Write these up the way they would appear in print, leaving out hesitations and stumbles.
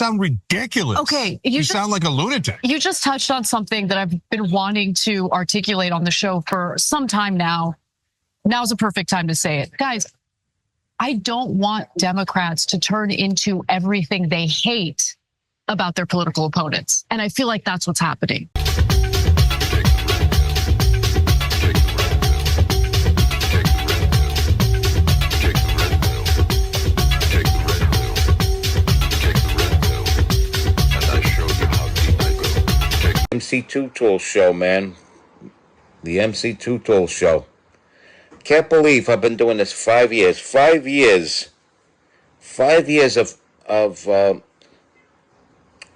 sound ridiculous. Okay. You sound like a lunatic. You just touched on something that I've been wanting to articulate on the show for some time now. Now's a perfect time to say it. Guys, I don't want Democrats to turn into everything they hate about their political opponents. And I feel like that's what's happening. MC2 Tool Show, man. The MC2 Tool Show. Can't believe I've been doing this 5 years. 5 years. 5 years of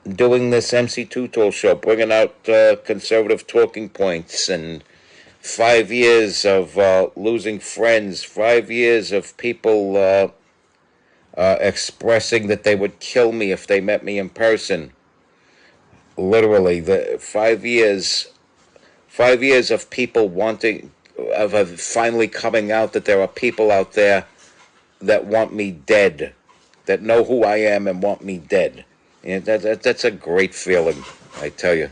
doing this MC2 Tool Show, bringing out conservative talking points, and 5 years of losing friends. 5 years of people expressing that they would kill me if they met me in person. Literally, the 5 years. 5 years of people wanting, of finally coming out that there are people out there that want me dead, that know who I am and want me dead. And that's a great feeling, I tell you.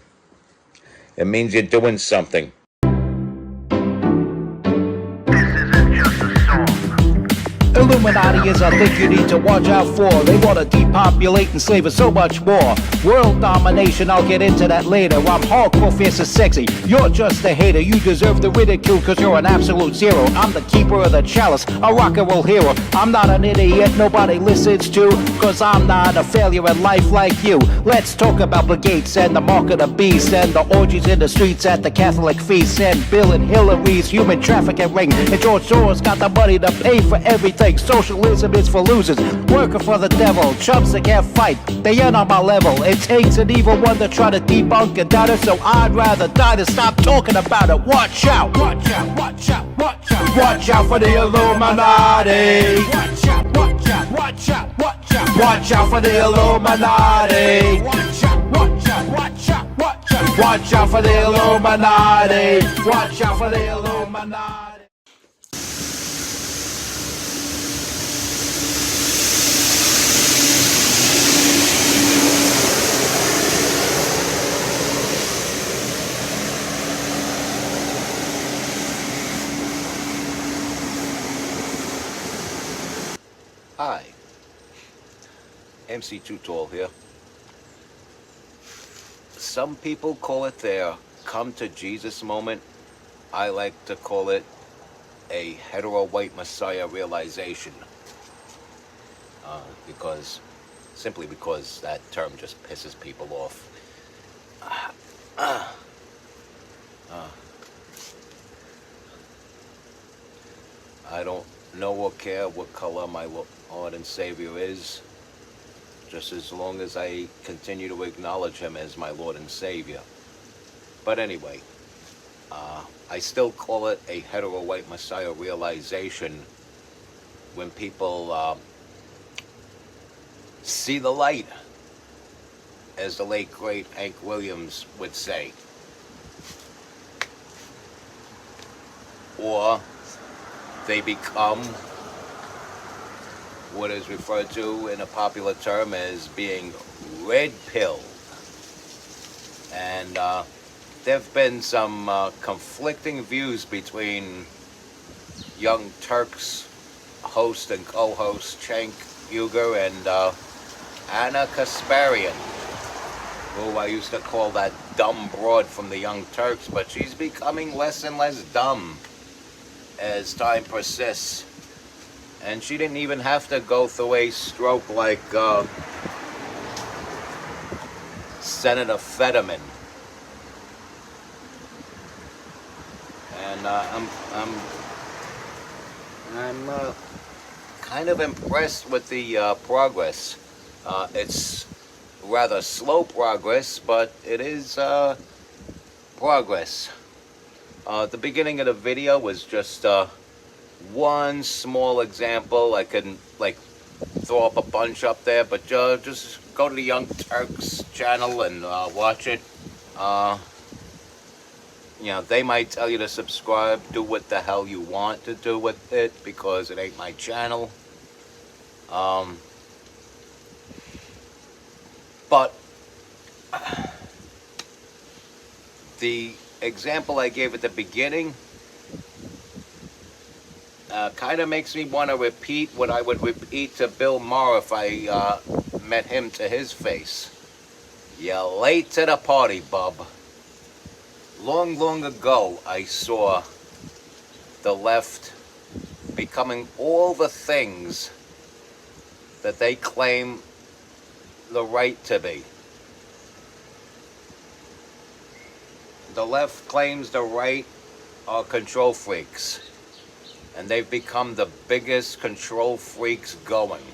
It means you're doing something. Illuminati is a thing you need to watch out for. They want to depopulate and slave us so much more. World domination, I'll get into that later. I'm hardcore, fierce and sexy. You're just a hater. You deserve the ridicule because you're an absolute zero. I'm the keeper of the chalice, a rock and roll hero. I'm not an idiot nobody listens to, because I'm not a failure in life like you. Let's talk about Bill Gates and the mark of the beast, and the orgies in the streets at the Catholic feasts, and Bill and Hillary's human trafficking ring, and George Soros got the money to pay for everything. Socialism is for losers, working for the devil, chumps that can't fight, they ain't on my level. It takes an evil one to try to debunk and doubt it, so I'd rather die than stop talking about it. Watch out, watch out, watch out, watch out. Watch out for the Illuminati. Watch out, watch out, watch out, watch out. Watch out for the Illuminati. Watch out, watch out, watch out, watch out. Watch out for the Illuminati. Watch out for the Illuminati. Hi, MC2 Tall here. Some people call it their come to Jesus moment. I like to call it a hetero white messiah realization. Simply because that term just pisses people off. I don't know or care what color my Lord and Savior is, just as long as I continue to acknowledge him as my Lord and Savior. But anyway, I still call it a hetero white messiah realization when people see the light, as the late great Hank Williams would say. Or they become what is referred to in a popular term as being red-pilled. And there have been some conflicting views between Young Turks host and co-host Cenk Uygur and Anna Kasparian, who I used to call that dumb broad from the Young Turks, but she's becoming less and less dumb as time persists. And she didn't even have to go through a stroke like Senator Fetterman. And I'm kind of impressed with the progress. It's rather slow progress, but it is progress. The beginning of the video was just one small example. I couldn't throw up a bunch up there, but just go to the Young Turks channel and watch it. You know, they might tell you to subscribe, do what the hell you want to do with it, because it ain't my channel. But the example I gave at the beginning kind of makes me want to repeat what I would repeat to Bill Maher if I met him to his face. You're late to the party, bub. Long, long ago, I saw the left becoming all the things that they claim the right to be. The left claims the right are control freaks, and they've become the biggest control freaks going.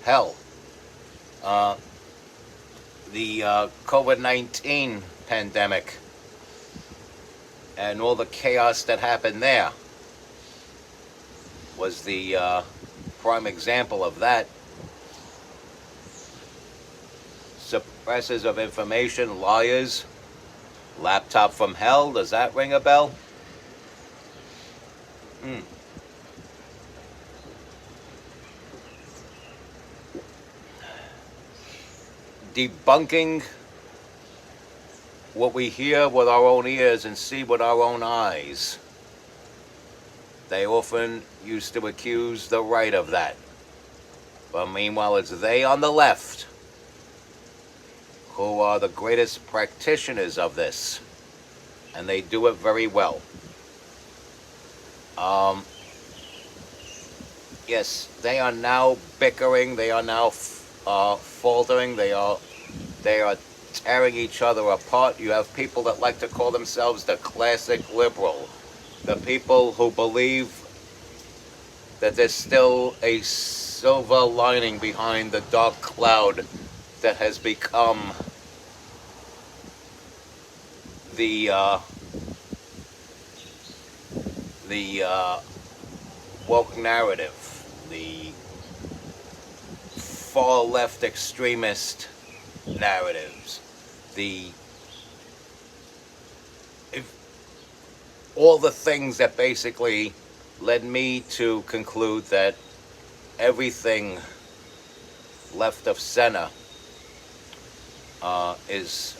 Hell, the COVID-19 pandemic and all the chaos that happened there was the prime example of that. Suppressors of information, liars, laptop from hell, does that ring a bell? Debunking what we hear with our own ears and see with our own eyes. They often used to accuse the right of that. But meanwhile, it's they on the left who are the greatest practitioners of this. And they do it very well. Yes, they are now bickering. They are now faltering. They are tearing each other apart. You have people that like to call themselves the classic liberal. The people who believe that there's still a silver lining behind the dark cloud that has become the woke narrative, the far left extremist narratives, all the things that basically led me to conclude that everything left of center is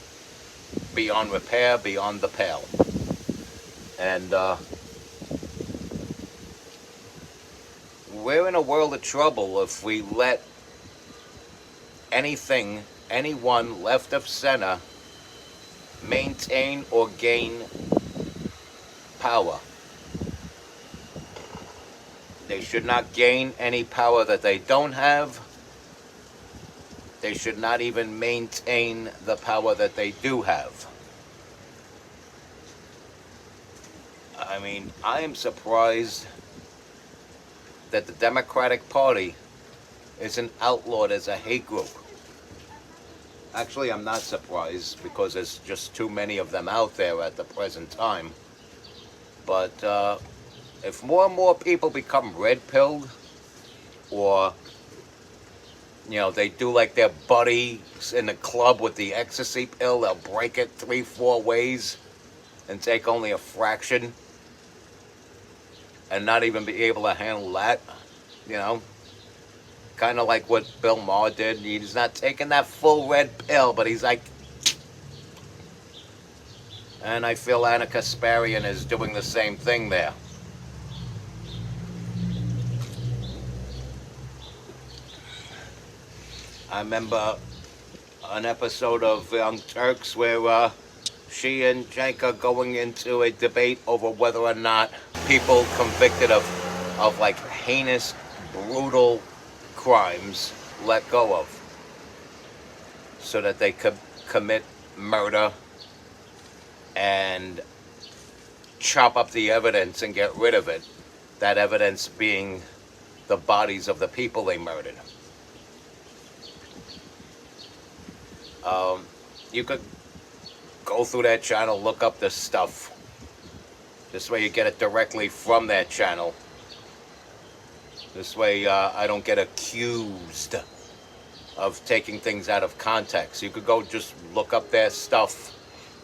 beyond repair, beyond the pale. And we're in a world of trouble if we let anyone left of center maintain or gain power. They should not gain any power that they don't have. They should not even maintain the power that they do have. I mean, I am surprised that the Democratic Party isn't outlawed as a hate group. Actually, I'm not surprised because there's just too many of them out there at the present time. But if more and more people become red-pilled, or they do like their buddies in the club with the ecstasy pill, they'll break it 3-4 ways and take only a fraction and not even be able to handle that, kind of like what Bill Maher did. He's not taking that full red pill, but he's like, and I feel Anna Kasparian is doing the same thing there. I remember an episode of Young Turks where she and Cenk are going into a debate over whether or not people convicted of like heinous, brutal crimes let go of, so that they could commit murder and chop up the evidence and get rid of it. That evidence being the bodies of the people they murdered. You could go through that channel, look up this stuff. This way you get it directly from that channel. This way I don't get accused of taking things out of context. You could go just look up their stuff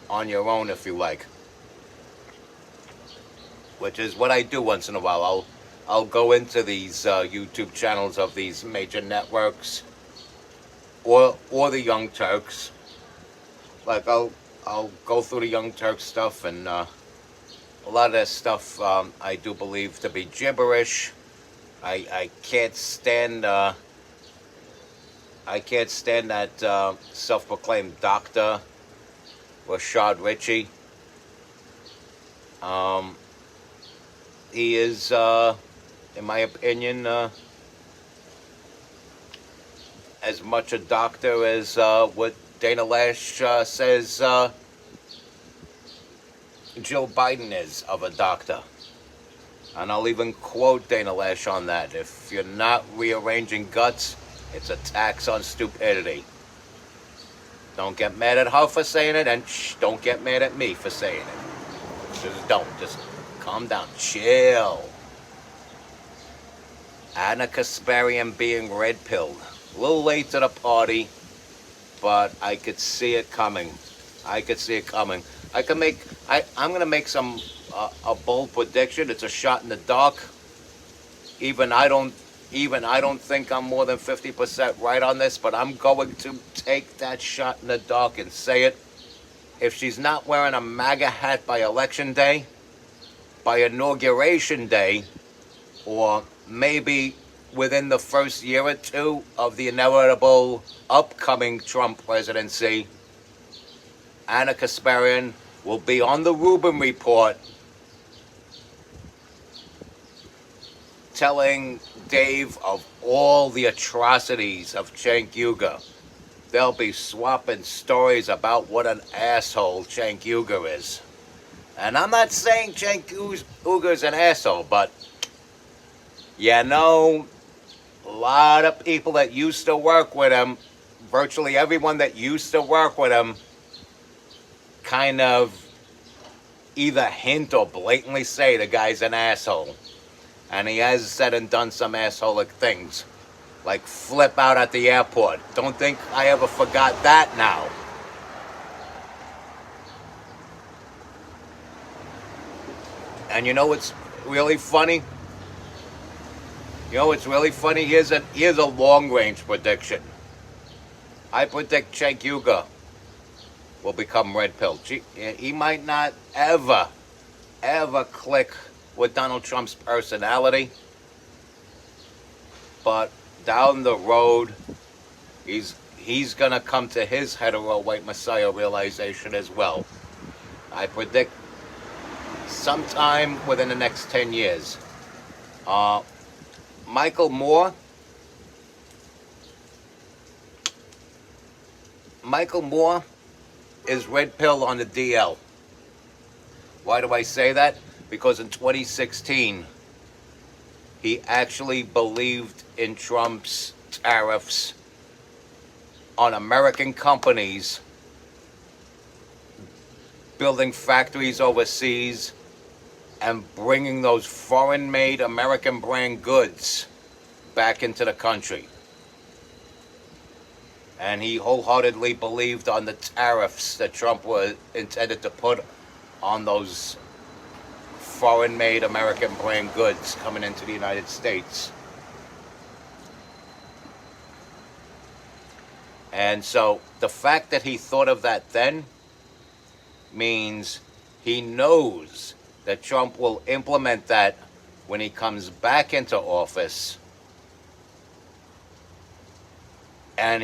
on your own if you like. Which is what I do once in a while. I'll go into these YouTube channels of these major networks or the Young Turks. Like I'll go through the Young Turks stuff, and a lot of that stuff I do believe to be gibberish. I can't stand that self-proclaimed doctor, Rashad Ritchie. He is, in my opinion, as much a doctor as what Dana Lash says Joe Biden is of a doctor. And I'll even quote Dana Lash on that. If you're not rearranging guts, it's a tax on stupidity. Don't get mad at her for saying it, and don't get mad at me for saying it. Just don't. Just calm down. Chill. Anna Kasparian being red-pilled. A little late to the party, but I could see it coming. I'm gonna make a bold prediction. It's a shot in the dark. Even I don't think I'm more than 50% right on this, but I'm going to take that shot in the dark and say it. If she's not wearing a MAGA hat by election day, by inauguration day, or maybe within the first year or two of the inevitable upcoming Trump presidency, Anna Kasparian will be on the Rubin Report telling Dave of all the atrocities of Cenk Uygur. They'll be swapping stories about what an asshole Cenk Uygur is. And I'm not saying Cenk Uygur's an asshole, but you know, a lot of people that used to work with him, virtually everyone that used to work with him, kind of either hint or blatantly say the guy's an asshole. And he has said and done some assholic things, like flip out at the airport. Don't think I ever forgot that now. And you know what's really funny? Here's a long-range prediction. I predict Cenk Uygur will become red-pilled. He might not ever click with Donald Trump's personality, but down the road, he's gonna come to his hetero white messiah realization as well. I predict sometime within the next 10 years. Michael Moore is red pill on the DL. Why do I say that? Because in 2016, he actually believed in Trump's tariffs on American companies building factories overseas and bringing those foreign-made American brand goods back into the country. And he wholeheartedly believed on the tariffs that Trump was intended to put on those foreign-made American brand goods coming into the United States. And so the fact that he thought of that then means he knows that Trump will implement that when he comes back into office. And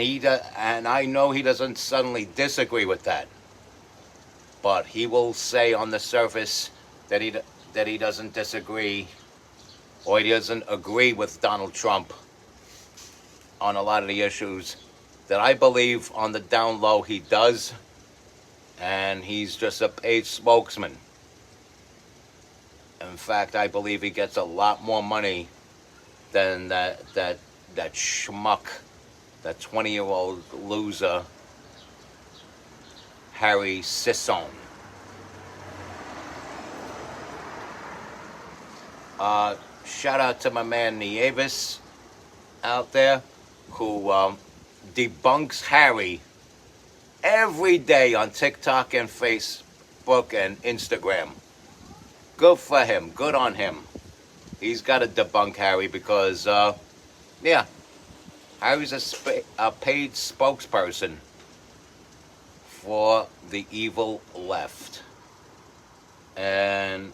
I know he doesn't suddenly disagree with that, but he will say on the surface that he doesn't disagree, or he doesn't agree with Donald Trump on a lot of the issues that I believe on the down low he does, and he's just a paid spokesman. In fact, I believe he gets a lot more money than that schmuck, that 20-year-old loser, Harry Sisson. Shout out to my man Nieves out there, who debunks Harry every day on TikTok and Facebook and Instagram. Good for him. Good on him. He's got to debunk Harry because, Harry's a paid spokesperson for the evil left. And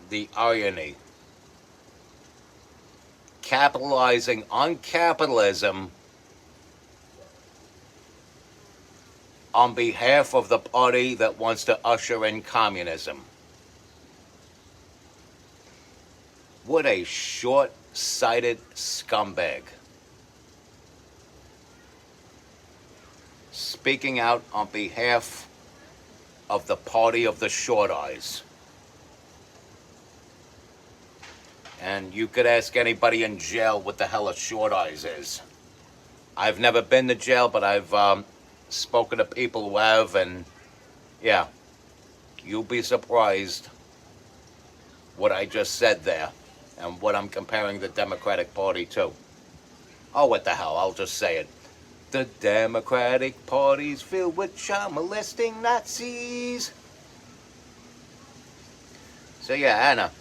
the irony, capitalizing on capitalism on behalf of the party that wants to usher in communism. What a short-sighted scumbag. Speaking out on behalf of the party of the short eyes. And you could ask anybody in jail what the hell a short eyes is. I've never been to jail, but I've spoken to people who have, and yeah, you'll be surprised what I just said there and what I'm comparing the Democratic Party to. Oh, what the hell, I'll just say it. The Democratic Party's filled with child molesting Nazis. So yeah, Anna,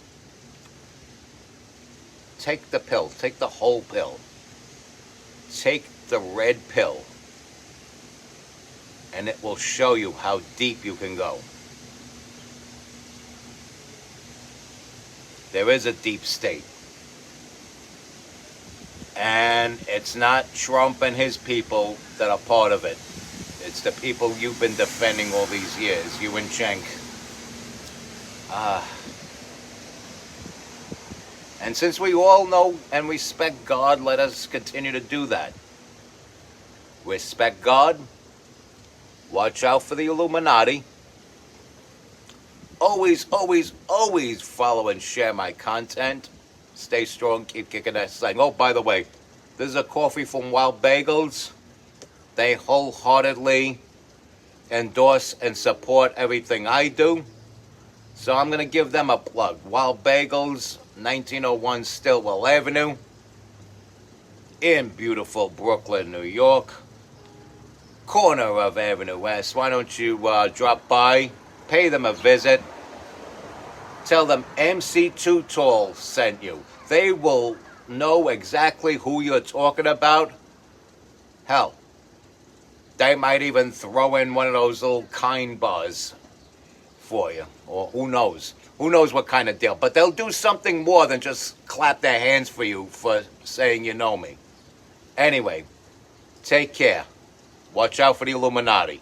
take the pill. Take the whole pill. Take the red pill. And it will show you how deep you can go. There is a deep state. And it's not Trump and his people that are part of it. It's the people you've been defending all these years, you and Cenk. And since we all know and respect God, let us continue to do that. Respect God. Watch out for the Illuminati. Always, always, always follow and share my content. Stay strong, keep kicking that thing. Oh, by the way, this is a coffee from Wild Bagels. They wholeheartedly endorse and support everything I do. So I'm going to give them a plug. Wild Bagels, 1901 Stillwell Avenue, in beautiful Brooklyn, New York. Corner of Avenue West. Why don't you drop by, pay them a visit, tell them MC Too Tall sent you. They will know exactly who you're talking about. Hell, they might even throw in one of those little kind bars for you. Or who knows? Who knows what kind of deal. But they'll do something more than just clap their hands for you for saying you know me. Anyway, take care. Watch out for the Illuminati.